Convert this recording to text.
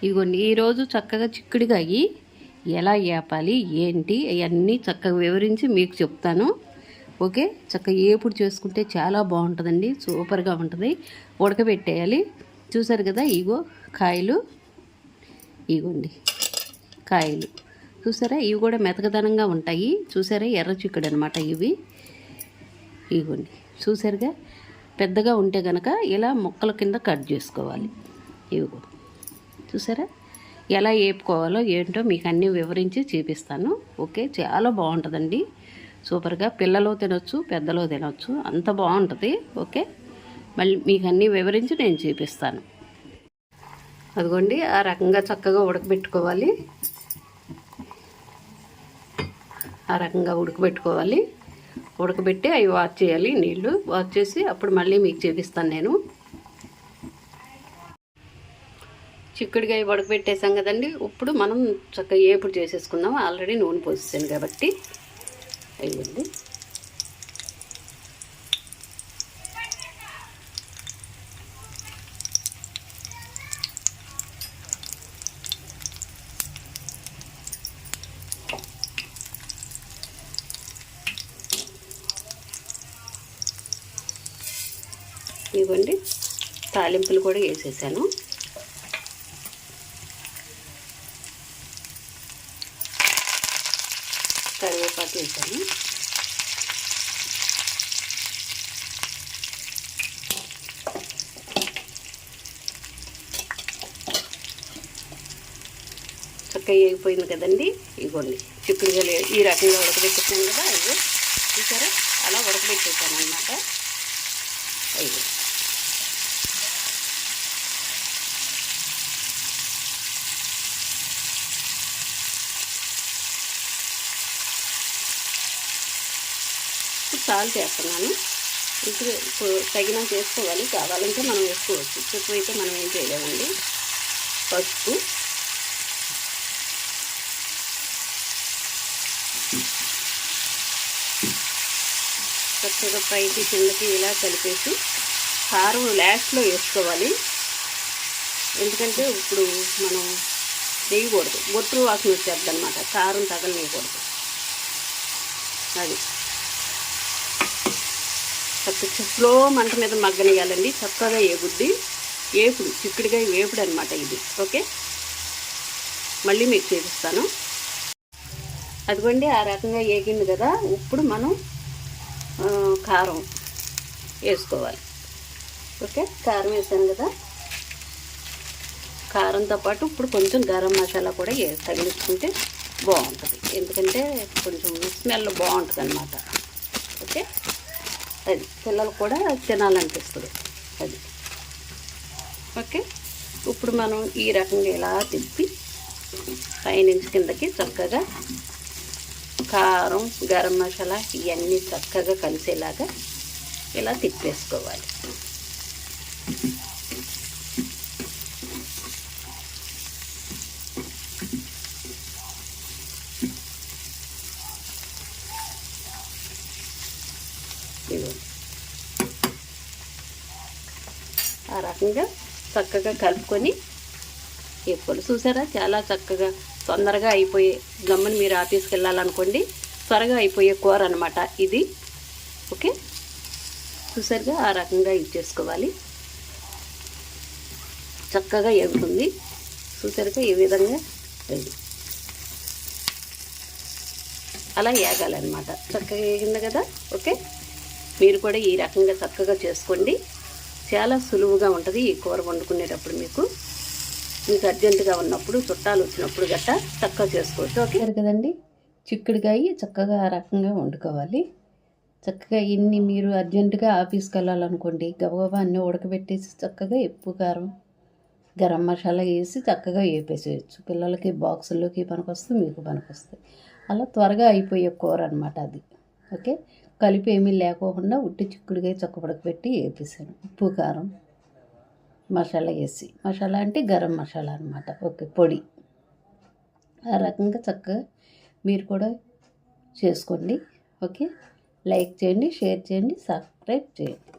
ఇగోండి ఈరోజు చక్కగా చిక్కుడుకాయి ఎలా వేపాలి ఏంటి అవన్నీ చక్కగా వివరించి మీకు చెప్తాను. ఓకే, చక్కగా ఏపుడు చేసుకుంటే చాలా బాగుంటుందండి, సూపర్గా ఉంటుంది. ఉడకబెట్టేయాలి. చూసారు కదా, ఇగో కాయలు, ఇగోండి కాయలు చూసారా, ఇవి కూడా మెతకదనంగా ఉంటాయి. చూసారా, ఎర్ర చిక్కుడు అనమాట ఇవి. ఇగోండి చూసారుగా, పెద్దగా ఉంటే కనుక ఇలా ముక్కల కింద కట్ చేసుకోవాలి. ఇవిగో చూసారా, ఎలా వేపుకోవాలో ఏంటో మీకు అన్నీ వివరించి చూపిస్తాను. ఓకే, చాలా బాగుంటుందండి, సూపర్గా. పిల్లలు తినొచ్చు, పెద్దలు తినొచ్చు, అంత బాగుంటుంది. ఓకే, మళ్ళీ మీకు అన్నీ వివరించి నేను చూపిస్తాను. అదిగోండి, ఆ రకంగా చక్కగా ఉడకబెట్టుకోవాలి. ఆ రకంగా ఉడకబెట్టుకోవాలి. ఉడకబెట్టి అవి వాష్ చేయాలి, నీళ్ళు వాష్ చేసి అప్పుడు మళ్ళీ మీకు చూపిస్తాను నేను. చిక్కుడుకాయ ఉడకబెట్టేసాం కదండి. ఇప్పుడు మనం చక్కగా ఏపుడు చేసేసుకుందాం. ఆల్రెడీ నూనె పోసేసాను కాబట్టి. అయ్యింది, ఇవ్వండి. తాలింపులు కూడా వేసేసాను. కరివేపాకు వేసాను. చక్కగా వేగిపోయింది కదండి. ఇవ్వండి, చిక్కుడుగా ఈ రకంగా ఉడకబెట్టేసాను కదా. అయ్యో చూసారా, అలా ఉడకబెట్టేసాను అన్నమాట. అయ్యో సాల్ట్ వేస్తున్నాను. ఇప్పుడు తగినంత వేసుకోవాలి, కావాలంటే మనం వేసుకోవచ్చు, ఎక్కువ అయితే మనం ఏం చేయలేమండి. పసుపు, చక్కగా పైకి కిందకి ఇలా కలిపేసి కారం లాస్ట్లో వేసుకోవాలి. ఎందుకంటే ఇప్పుడు మనం వేయకూడదు, బొట్టు వాసన వచ్చేద్ది అనమాట, కారం తగలనేయకూడదు. అది చక్కగా స్లో మంట మీద మగ్గనియాలండి. చక్కగా ఏగుద్ది. ఏపుడు చిక్కుడుకాయ వేపుడు అనమాట ఇది. ఓకే, మళ్ళీ మీకు చూపిస్తాను. అదిగోండి, ఆ రకంగా ఏగింది కదా. ఇప్పుడు మనం కారం వేసుకోవాలి. ఓకే, కారం వేసాను కదా. కారంతో పాటు ఇప్పుడు కొంచెం గరం మసాలా కూడా తగిలించుకుంటే బాగుంటుంది, ఎందుకంటే కొంచెం స్మెల్ బాగుంటుంది అన్నమాట. ఓకే, అది పిల్లలు కూడా తినాలనిపిస్తుంది అది. ఓకే, ఇప్పుడు మనం ఈ రకంగా ఇలా తిప్పి పైనుంచి కిందకి చక్కగా కారం గరం మసాలా ఇవన్నీ చక్కగా కలిసేలాగా ఇలా తిప్పేసుకోవాలి. ఆ రకంగా చక్కగా కలుపుకొని వేసుకోవాలి. చూసారా, చాలా చక్కగా తొందరగా అయిపోయే, గమ్ముని మీరు ఆఫీస్కి వెళ్ళాలనుకోండి త్వరగా అయిపోయే కూర అనమాట ఇది. ఓకే, చూసారుగా, ఆ రకంగా ఇచ్చేసుకోవాలి. చక్కగా ఎగుతుంది. చూసారుగా, ఈ విధంగా అలా వేగాలన్నమాట. చక్కగా వేగింది కదా. ఓకే, మీరు కూడా ఈ రకంగా చక్కగా చేసుకోండి. చాలా సులువుగా ఉంటుంది ఈ కూర వండుకునేటప్పుడు. మీకు అర్జెంటుగా ఉన్నప్పుడు, చుట్టాలు వచ్చినప్పుడు గట్టా చక్కగా చేసుకోవచ్చు. ఓకే కదండి, చిక్కుడుకాయ చక్కగా ఆ రకంగా వండుకోవాలి. చక్కగా ఇన్ని మీరు అర్జెంటుగా ఆఫీస్కి వెళ్ళాలనుకోండి, గబగబా అన్నీ ఉడకబెట్టేసి చక్కగా ఉప్పు కారం గరం మసాలా వేసి చక్కగా వేపేసేయచ్చు. పిల్లలకి బాక్సుల్లోకి పనికొస్తుంది, మీకు పనికొస్తుంది. అలా త్వరగా అయిపోయే కూర అనమాట అది. ఓకే, కలిపి ఏమీ లేకోకుండా ఉట్టి చిక్కుడుకాయ ఉడకబెట్టి వేపేసాను. ఉప్పు కారం మసాలా వేసి, మసాలా అంటే గరం మసాలా అనమాట. ఓకే, పొడి. ఆ రకంగా చక్కగా మీరు కూడా చేసుకోండి. ఓకే, లైక్ చేయండి, షేర్ చేయండి, సబ్స్క్రైబ్ చేయండి.